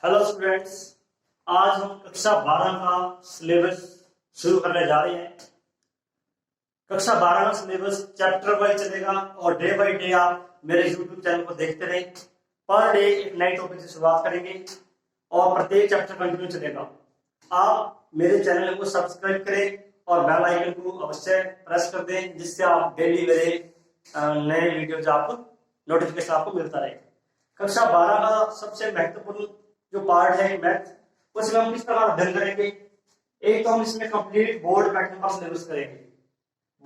Hello students, आज हम कक्षा 12 का सिलेबस शुरू करने जा रहे हैं। कक्षा 12 का सिलेबस चैप्टर वाइज चलेगा और डे बाय डे आप मेरे यूट्यूब चैनल को देखते रहें। पर डे एक नए टॉपिक से शुरुआत करेंगे और प्रत्येक चैप्टर कंटिन्यू चलेगा। आप मेरे चैनल को सब्सक्राइब करें और बेल आइकन को अवश्य प्रेस कर दें, जिससे आप डेली मेरे नए वीडियोज आपको नोटिफिकेशन आपको मिलता रहे। कक्षा 12 का सबसे महत्वपूर्ण जो पार्ट है मैथ, उसमें हम किस प्रकार अध्ययन करेंगे। एक तो हम इसमें कंप्लीट बोर्ड पैटर्न का सिलेबस करेंगे।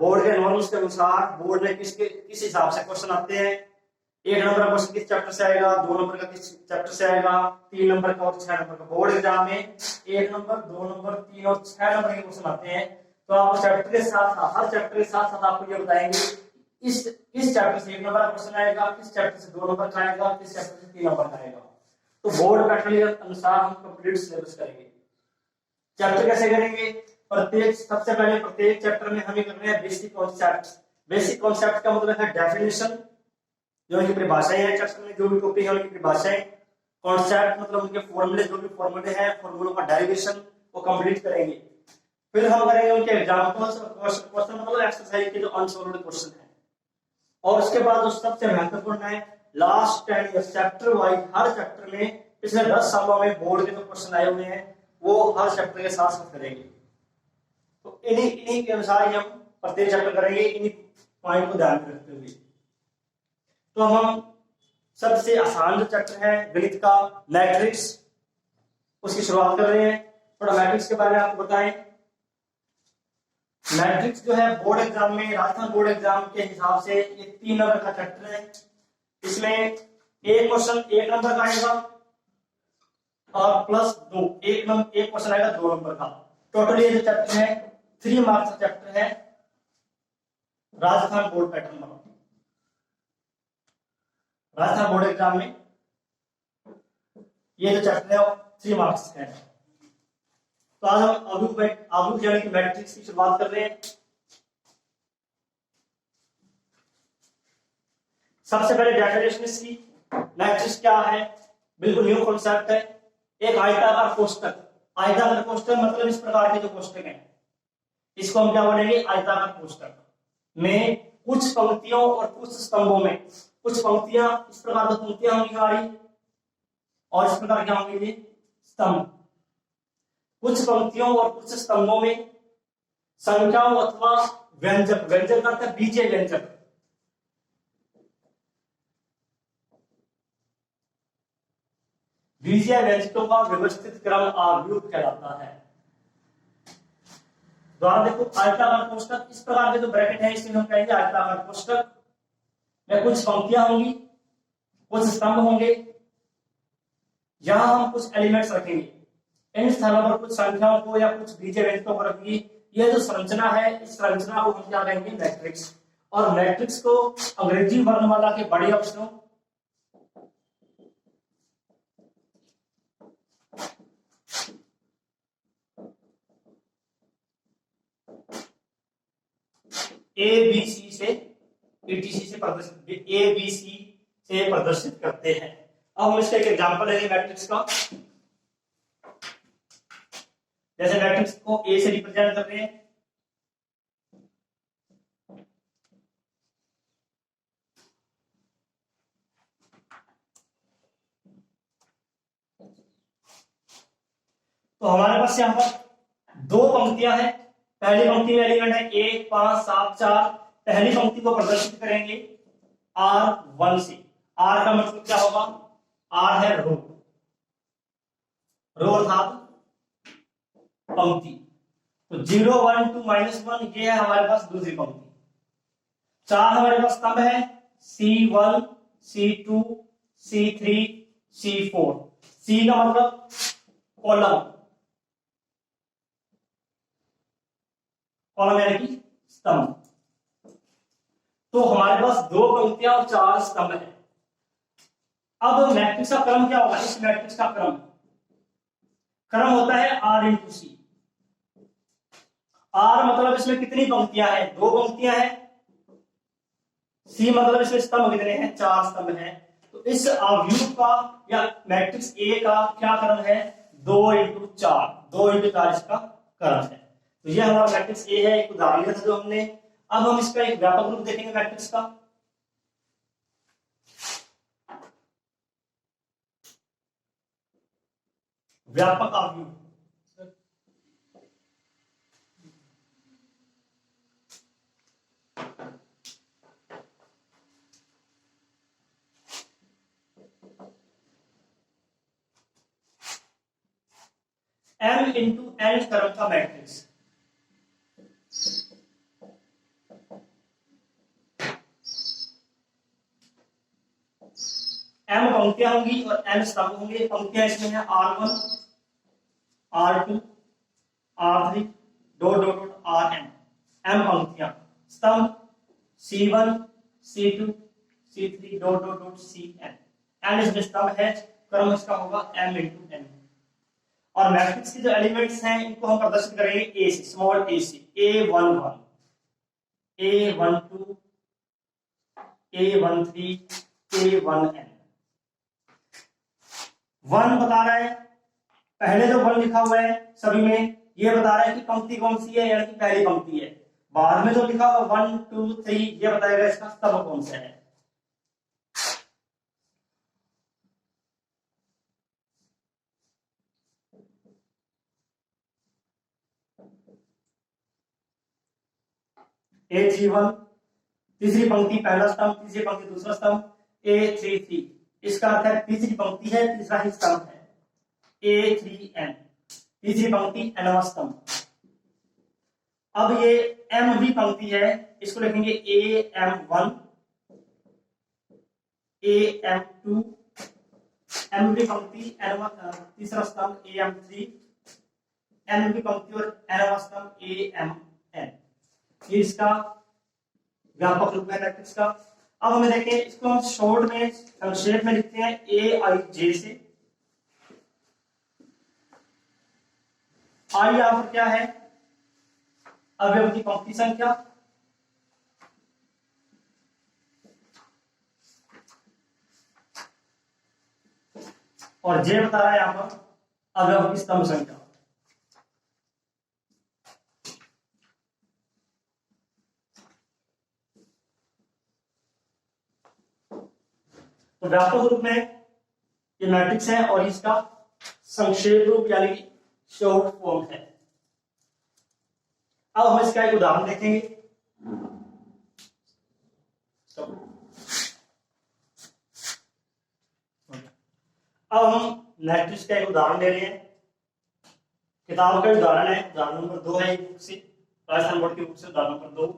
बोर्ड के नॉर्म्स के अनुसार बोर्ड में किस हिसाब से क्वेश्चन आते हैं। 1 नंबर का क्वेश्चन किस चैप्टर से आएगा, 2 नंबर का किस चैप्टर से आएगा, 3 नंबर का और 6 नंबर का। बोर्ड एग्जाम में 1 नंबर, 2 नंबर, 3 और 6 नंबर के क्वेश्चन आते हैं। तो आप चैप्टर के साथ हर चैप्टर के साथ साथ आपको ये बताएंगे इस चैप्टर से 1 नंबर का क्वेश्चन आएगा, किस चैप्टर से 2 नंबर का आएगा, किस चैप्टर से 3 नंबर का आएगा। तो बोर्ड पैटर्न के अनुसार हम कंप्लीट सिलेबस करेंगे। चैप्टर कैसे करेंगे? सबसे पहले प्रत्येक चैप्टर में हमें करना है बेसिक कॉन्सेप्ट। बेसिक कॉन्सेप्ट का मतलब है डेफिनेशन, जो उनकी परिभाषाएं हैं। चैप्टर में जो भी टॉपिक है उनकी परिभाषाएं। कॉन्सेप्ट मतलब उनके फॉर्मूले, जो भी फॉर्मूले हैं, फॉर्मूलों का डेरिवेशन वो कंप्लीट करेंगे। फिर हम करेंगे उनके एग्जांपल्स और क्वेश्चन मतलब एक्सरसाइज के जो अनसॉल्व्ड क्वेश्चन है। और उसके बाद जो सबसे महत्वपूर्ण है लास्ट 10 ईयर चैप्टर वाइज, हर चैप्टर में पिछले 10 सालों में बोर्ड के जो क्वेश्चन आए हुए हैं वो हर चैप्टर के साथ साथ करेंगे। तो इन्हीं के अनुसार ही हम प्रत्येक चैप्टर करेंगे, इन्हीं पॉइंट को ध्यान में रखते हुए। तो हम सबसे आसान जो चैप्टर है गणित का मैट्रिक्स, उसकी शुरुआत कर रहे हैं। थोड़ा मैट्रिक्स के बारे में आपको बताएं। मैट्रिक्स जो है बोर्ड एग्जाम में, राजस्थान बोर्ड एग्जाम के हिसाब से ये 3 नंबर का चैप्टर है। इसमें एक क्वेश्चन 1 नंबर का आएगा और प्लस 2 एक क्वेश्चन आएगा 2 नंबर का। टोटल ये जो चैप्टर है 3 मार्क्स का चैप्टर है राजस्थान बोर्ड पैटर्न में। राजस्थान बोर्ड एग्जाम में ये जो चैप्टर है 3 मार्क्स है। तो आज हम आव्यूह यानी कि मैट्रिक्स की शुरुआत कर रहे हैं। सबसे पहले डेफिनेशन इसकी, मैट्रिक्स क्या है, बिल्कुल न्यू कॉन्सेप्ट है। एक आयताकार कोष्ठक। आयताकार कोष्ठक मतलब इस प्रकार के जो कोष्ठक हैं इसको हम क्या बोलेंगे, आयताकार कोष्ठक में कुछ पंक्तियों और कुछ स्तंभों में, कुछ पंक्तियां इस प्रकार की पंक्तियां होंगी हमारी और इस प्रकार क्या होंगे स्तंभ। कुछ पंक्तियों और कुछ स्तंभों में संख्याओं अथवा व्यंजक, व्यंजक का अर्थ है बीजीय व्यंजक, बीजीय व्यंजकों का व्यवस्थित क्रम आव्यूह कहलाता है। द्वारा देखो आयताकार कोष्ठक, इस प्रकार के जो ब्रैकेट है इसमें हम कहेंगे आयताकार कोष्ठक में कुछ पंक्तियां होंगी, कुछ स्तंभ होंगे, यहां हम कुछ एलिमेंट्स रखेंगे। इन स्थानों पर कुछ संख्याओं को या कुछ बीजीय व्यंजकों को रखेंगे। यह जो संरचना है इस संरचना को हम क्या कहेंगे, मैट्रिक्स। और मैट्रिक्स को अंग्रेजी वर्णमाला के बड़े अक्षरों ABC से ETC से प्रदर्शित, ABC से प्रदर्शित करते हैं। अब हम इसका एक एग्जांपल लेंगे मैट्रिक्स का। जैसे मैट्रिक्स को A से रिप्रेजेंट कर रहे हैं, तो हमारे पास यहाँ पर 2 पंक्तियां हैं। पहली पंक्ति में एलिमेंट है 1 5 7 4। पहली पंक्ति को प्रदर्शित करेंगे R1 से। R का मतलब क्या होगा, R है रो, रो अर्थात पंक्ति। तो 0 1 2 -1 ये है हमारे पास दूसरी पंक्ति। 4 हमारे पास स्तंभ है C1 C2 C3 C4। C का मतलब कॉलम, कॉलम यानी कि स्तंभ। तो हमारे पास 2 पंक्तियां और 4 स्तंभ है। अब मैट्रिक्स का क्रम क्या होगा, इस मैट्रिक्स का क्रम होता है R इंटू सी। R मतलब इसमें कितनी पंक्तियां हैं, 2 पंक्तियां हैं। C मतलब इसमें स्तंभ कितने हैं, 4 स्तंभ हैं। तो इस अवयव का या मैट्रिक्स ए का क्या क्रम है, 2x4, 2x4 इसका क्रम है। तो यह हमारा मैट्रिक्स ए है, एक उदाहरण लिया था जो हमने। अब हम इसका एक व्यापक रूप देखेंगे मैट्रिक्स का। व्यापक अवयव m इंटू n क्रम का मैट्रिक्स। m पंक्तियां होंगी और n स्तंभ होंगे। पंक्तियां इसमें है r1, r2, r3 dot dot dot rn, m पंक्तियां। स्तंभ c1, c2, c3 dot dot dot cn, n इसमें स्तंभ है। क्रम इसका होगा m इंटू n। और मैट्रिक्स के जो एलिमेंट्स हैं इनको हम प्रदर्शित करेंगे ए से, स्मॉल ए से, a11, a12, a13, a1n। 1 बता रहा है, पहले जो 1 लिखा हुआ है सभी में, ये बता रहा है कि पंक्ति कौन सी है, यानी कि पहली पंक्ति है। बाद में जो लिखा हुआ 1, 2, 3, ये बताएगा इसका स्तंभ कौन सा है। a31 तीसरी पंक्ति पहला स्तंभ, तीसरी पंक्ति दूसरा स्तंभ। a33 इसका अर्थ है तीसरी पंक्ति है, तीसरा ही स्तंभ है। a3n तीसरी पंक्ति nवां स्तंभ। अब ये mवी पंक्ति है, इसको लिखेंगे am1, am2, mवी पंक्ति तीसरा स्तंभ am3, nवी पंक्ति और nवां स्तंभ amn। ये इसका व्यापक रूप है मैट्रिक्स का। अब हमें देखें, इसको हम शॉर्ट में संक्षेप में लिखते हैं aij से। आई यहां पर क्या है, अवयव की पंक्ति संख्या, और जे बता रहा है यहां पर अवयव की स्तंभ संख्या। तो व्यापक रूप में ये मैट्रिक्स है और इसका संक्षेप रूप यानी कि शॉर्ट फॉर्म है। अब हम इसका एक उदाहरण देखेंगे। अब हम मैट्रिक्स का एक उदाहरण ले रहे हैं, किताब का उदाहरण है, उदाहरण नंबर 2 है बुक से, राजस्थान बोर्ड की बुक से उदाहरण नंबर 2।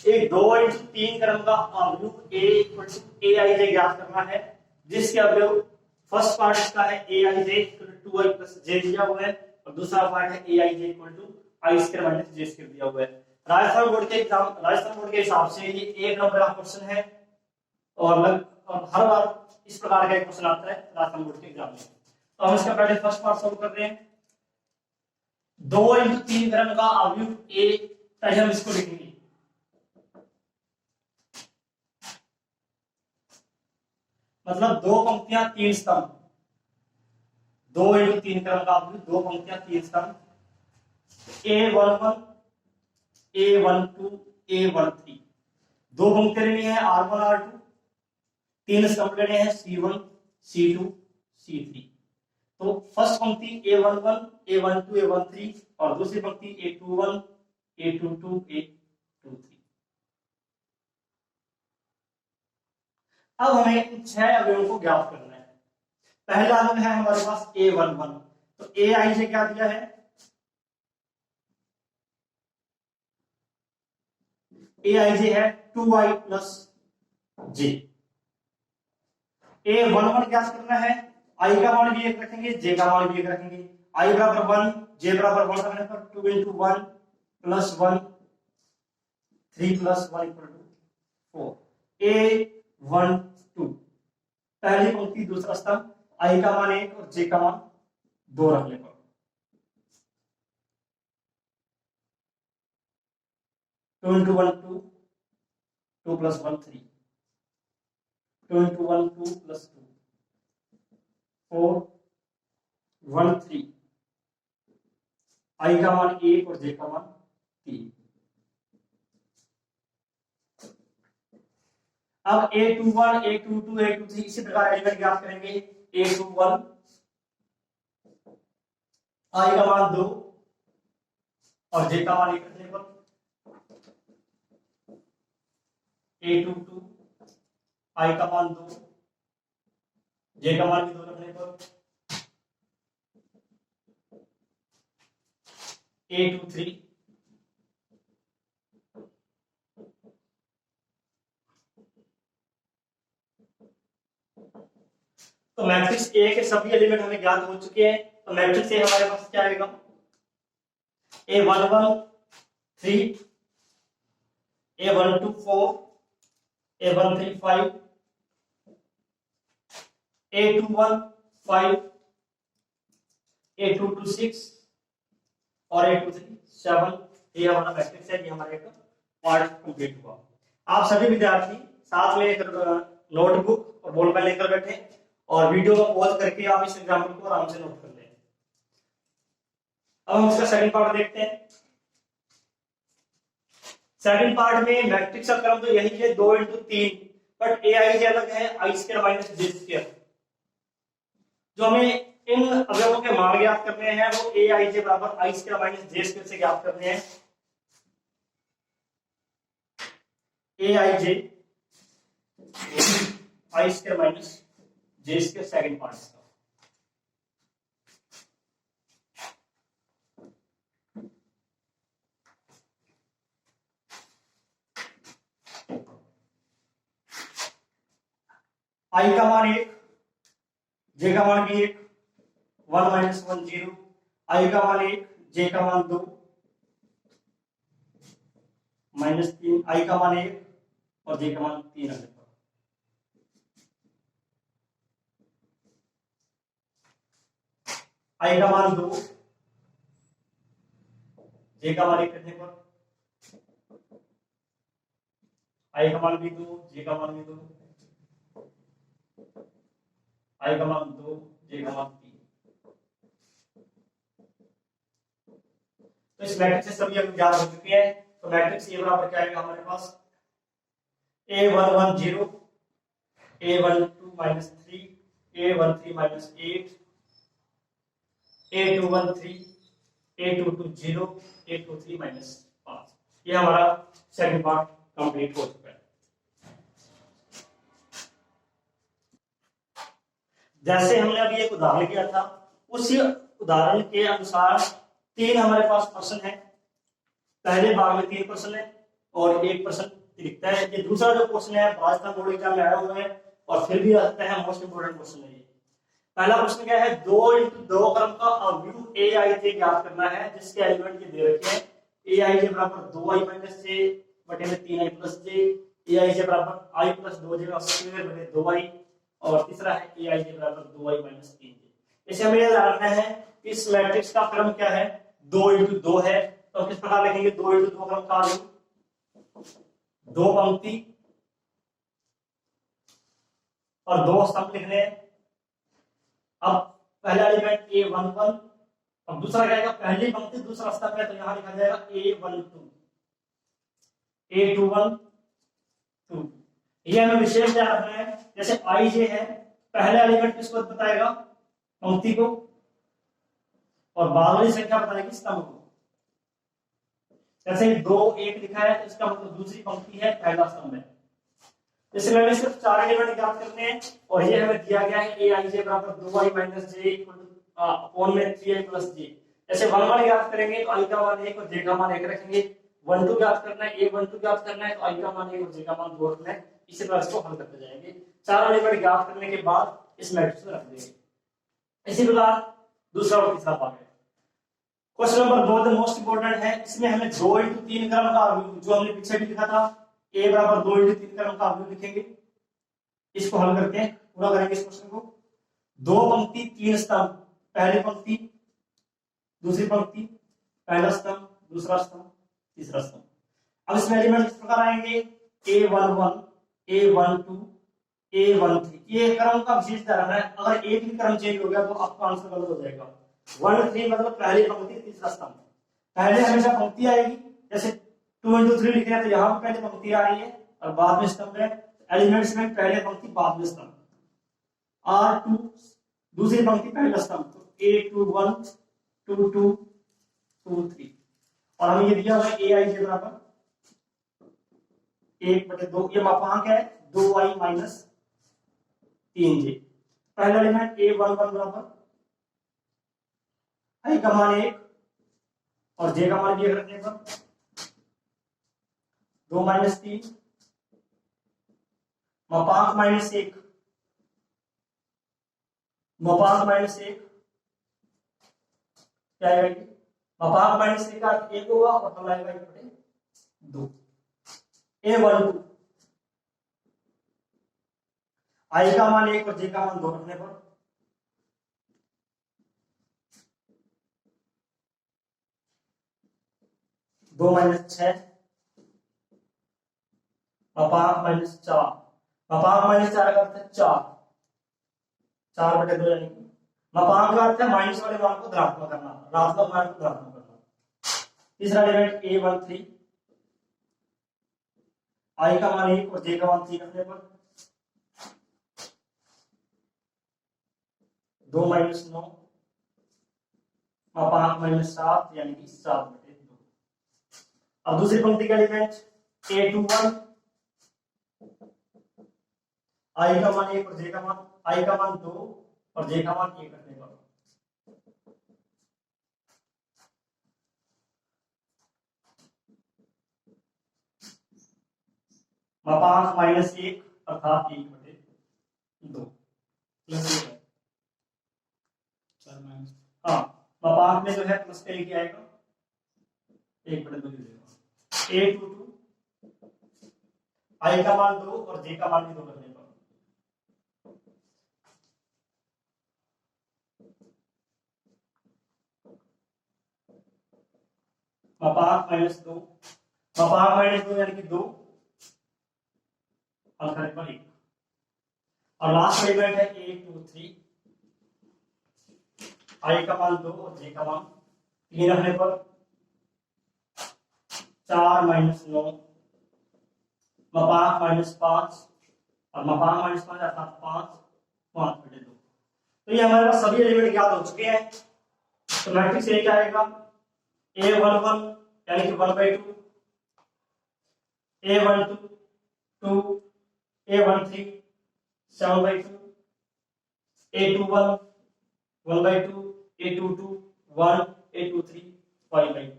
एक 2x3 क्रम का अवयव aij ज्ञात करना है, जिसके अवयव फर्स्ट पार्ट इसका है aij 2i प्लस j दिया हुआ है, और दूसरा पार्ट है aij i square minus j square दिया हुआ है। राजस्थान बोर्ड के हिसाब से ये एक नंबर का क्वेश्चन है, और हर बार इस प्रकार का एक क्वेश्चन आता है राजस्थान बोर्ड के एग्जाम में। तो हम इसका पहले फर्स्ट पार्ट सॉल्व कर रहे हैं। 2x3 क्रम का अवयव a, पहले हम इसको लिखेंगे, मतलब दो पंक्तियां तीन स्तंभ। 2x3 क्रम का अवयव दो पंक्तियां तीन स्तंभ, a11, a12, a13। दो पंक्तियां लेनी है r1, r2, तीन स्तंभ लेने हैं c1, c2, c3। तो फर्स्ट पंक्ति a11, a12, a13 और दूसरी पंक्ति a21, a22, a23। अब हमें इन 6 अवयवों को ज्ञात करना है। पहला अवयव है हमारे पास a11, तो aij क्या दिया है, aij है 2i प्लस j। a11 ज्ञात करना है, i का मान भी एक रखेंगे, j का मान भी एक रखेंगे। i बराबर 1, j बराबर 1 रखने पर 2 into 1 plus 1, 3 plus 1 equal to 4। a12 पहली पंक्ति दूसरा स्तंभ, i का मान 1 और j का मान 2 रखने पर 2 into 1 2, 2 plus 1 3, 2 into 1 2 plus 2 4 1 3 i का मान 1 और j का मान 3। अब a21 a22 a23 इसी प्रकार एलिमेंट ज्ञात करेंगे। a21 i का मान 2 और j का मान 1 रखने पर a22 i का मान 2 j का मान भी 2 रखने पर a23 तो मैट्रिक्स ए के सभी एलिमेंट हमें ज्ञात हो चुके हैं। तो मैट्रिक्स ए हमारे पास क्या आएगा, a11 3 a12 4 a13 5 a21 5 a22 6 और a23 7। ये हमारा मैट्रिक्स है। ये हमारे का पार्ट कंप्लीट हुआ। आप सभी विद्यार्थी साथ में एक नोटबुक और बॉल पेन लेकर बैठे और वीडियो को पॉज करके आप इस एग्जाम्पल को आराम से नोट कर लें। अब हम इसका सेकंड पार्ट देखते हैं। सेकंड पार्ट में मैट्रिक्स का क्रम तो यही है 2 into 3, बट ए आई जे अलग है, आई स्क्वायर माइनस जे स्क्वायर। जो हमें इन अवयवों के मान ज्ञात करने हैं वो ए आई जे बराबर I square minus J square से ज्ञात करने हैं। A I J I square minus J square second part इसका। आई का मान 1 जे का मान भी 1 1 माइनस 1 0 आई का मान 1 जे का मान 2 माइनस 3 आई का मान 1 और जे का मान 3 रखने पर आई का मान 2 जे का मान 1 रखने पर आई का मान भी 2 जे का मान भी 2 आई का मान 2 जे का मान 3। तो इस मैट्रिक्स से सभी हम ज्ञात हो चुके हैं। तो मैट्रिक्स ए बराबर क्या आएगा हमारे पास, a11 0 a12 minus 3 a13 minus 8 a21 3 a22 0 a23 minus 5। ये हमारा सेकंड पार्ट कंप्लीट हो चुका है। जैसे हमने अभी एक उदाहरण किया था, उसी उदाहरण के अनुसार 3 हमारे पास प्रश्न है। पहले भाग में 3 प्रश्न है और 1 प्रश्न दिखता है। ये दूसरा जो क्वेश्चन है राजस्थान बोर्ड एग्जाम में आया हुआ है और फिर भी रहता है मोस्ट इंपोर्टेंट क्वेश्चन है। पहला प्रश्न क्या है, 2 into 2 क्रम का अवयव ए आई जे ज्ञात करना है जिसके एलिमेंट ये दे रखे हैं। ए आई जे बराबर 2i माइनस जे बटे में 3i plus J, A I J बराबर i प्लस 2j स्क्वायर बटे 2i और तीसरा है ए आई जे बराबर 2i माइनस 3j। इसे हमें याद रखना है कि इस मैट्रिक्स का क्रम क्या है, 2 into 2 है। तो किस प्रकार लिखेंगे, 2 into 2 क्रम का अवयव, 2 पंक्ति और 2 स्तंभ लिखने हैं। अब पहला एलिमेंट a11, अब दूसरा क्या आएगा, पहली पंक्ति दूसरा स्तंभ है तो यहां लिखा जाएगा a12 a21 2। ये हमें विशेष ध्यान रखना है। जैसे आई जे है, पहला एलिमेंट किसको बताएगा, पंक्ति को, और बाद वाली संख्या बताएगी स्तंभ को। जैसे 2 1 लिखा है तो इसका मतलब दूसरी पंक्ति है, पहला स्तंभ है। जैसे हमें सिर्फ 4 एलिमेंट ज्ञात करने हैं और ये हमें दिया गया है ए आई जे बराबर 2i माइनस जे अपॉन में 3i प्लस जे। जैसे 1 1 ज्ञात करेंगे तो i का मान 1 और j का मान 1 रखेंगे। 1 2 ज्ञात करना है, a12 ज्ञात करना है तो i का मान 1 और j का मान 2 रखना है। इसी प्रकार इसको हल करते जाएंगे। 4 एलिमेंट ज्ञात करने के बाद इस मैट्रिक्स में रख देंगे। इसी प्रकार दूसरा और तीसरा पार्ट है। Question number 2 the most important है। इसमें हमें 2 into 3 क्रम का अवयव, जो हमने पीछे भी लिखा था, a बराबर 2 into 3 क्रम का अवयव लिखेंगे। इसको हल करके पूरा करेंगे इस क्वेश्चन को। 2 पंक्ति 3 स्तंभ, पहली पंक्ति दूसरी पंक्ति, पहला स्तंभ दूसरा स्तंभ तीसरा स्तंभ। अब इसमें एलिमेंट इस प्रकार आएंगे, a11 a12 A13, ये क्रम का विशेष ध्यान है, अगर एक भी क्रम चेंज हो गया तो आपका आंसर गलत हो जाएगा। 1 3 मतलब पहली पंक्ति तीसरा स्तंभ, पहले हमेशा पंक्ति आएगी, जैसे 2 into 3 लिख रहे हैं तो यहाँ पे पहले पंक्ति आ रही है और बाद में स्तंभ है, एलिमेंट्स में पहले पंक्ति बाद में स्तंभ, R2 दूसरी पंक्ति पहला स्तंभ, तो A21 22 23, और हमें ये दिया हुआ है Aij बराबर 1/2, ये मापांक है 2i माइनस 3j। पहला एलिमेंट A11 बराबर i का मान 1 और j का मान भी 1 रखने पर 2 माइनस 3, मापांक माइनस 1, मापांक माइनस 1 क्या आएगा, मापांक माइनस 1 का अर्थ 1 होगा और हम आएगा 1/2। A12 i का मान 1 और j का मान 2 रखने पर 2 माइनस 6, मापांक माइनस 4, मापांक माइनस 4 का अर्थ है 4/2, यानी कि मापांक का अर्थ है माइनस वाले मान को धनात्मक करना, ऋणात्मक मान को धनात्मक करना। तीसरा एलिमेंट A13 i का मान 1 और j का मान 3 रखने पर 2 माइनस 9, मापांक माइनस 7, यानी कि 7/2। अब दूसरी पंक्ति का एलिमेंट A21 i का मान 1 और j का मान, i का मान 2 और j का मान 1 रखने पर मापांक माइनस 1 अर्थात 1/2 प्लस 1 माइनस, हाँ मापांक में जो है प्लस के लेके आएगा 1/2 दे देगा। A22 i का मान 2 और j का मान भी 2 रखने पर मापांक माइनस 2, मापांक माइनस 2 यानी कि 2 हल करने पर 1, और लास्ट एलिमेंट है A23 i का मान 2 और j का मान 3 रखने पर 4 माइनस 9, मापांक माइनस 5 और मापांक माइनस 5 अर्थात 5/2। तो ये हमारे पास सभी एलिमेंट ज्ञात हो चुके हैं। तो मैट्रिक्स ये क्या आएगा, A11 यानी कि 1/2, A12 2, A13 7/2, A21 1/2, A22 1, A23 5/2।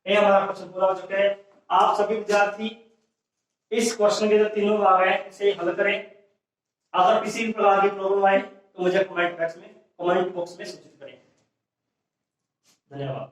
ये हमारा क्वेश्चन पूरा हो चुका है। आप सभी विद्यार्थी इस क्वेश्चन के जो तीनों भाग हैं इसे हल करें। अगर किसी भी प्रकार की प्रॉब्लम आए तो मुझे कमेंट बॉक्स में सूचित करें। धन्यवाद।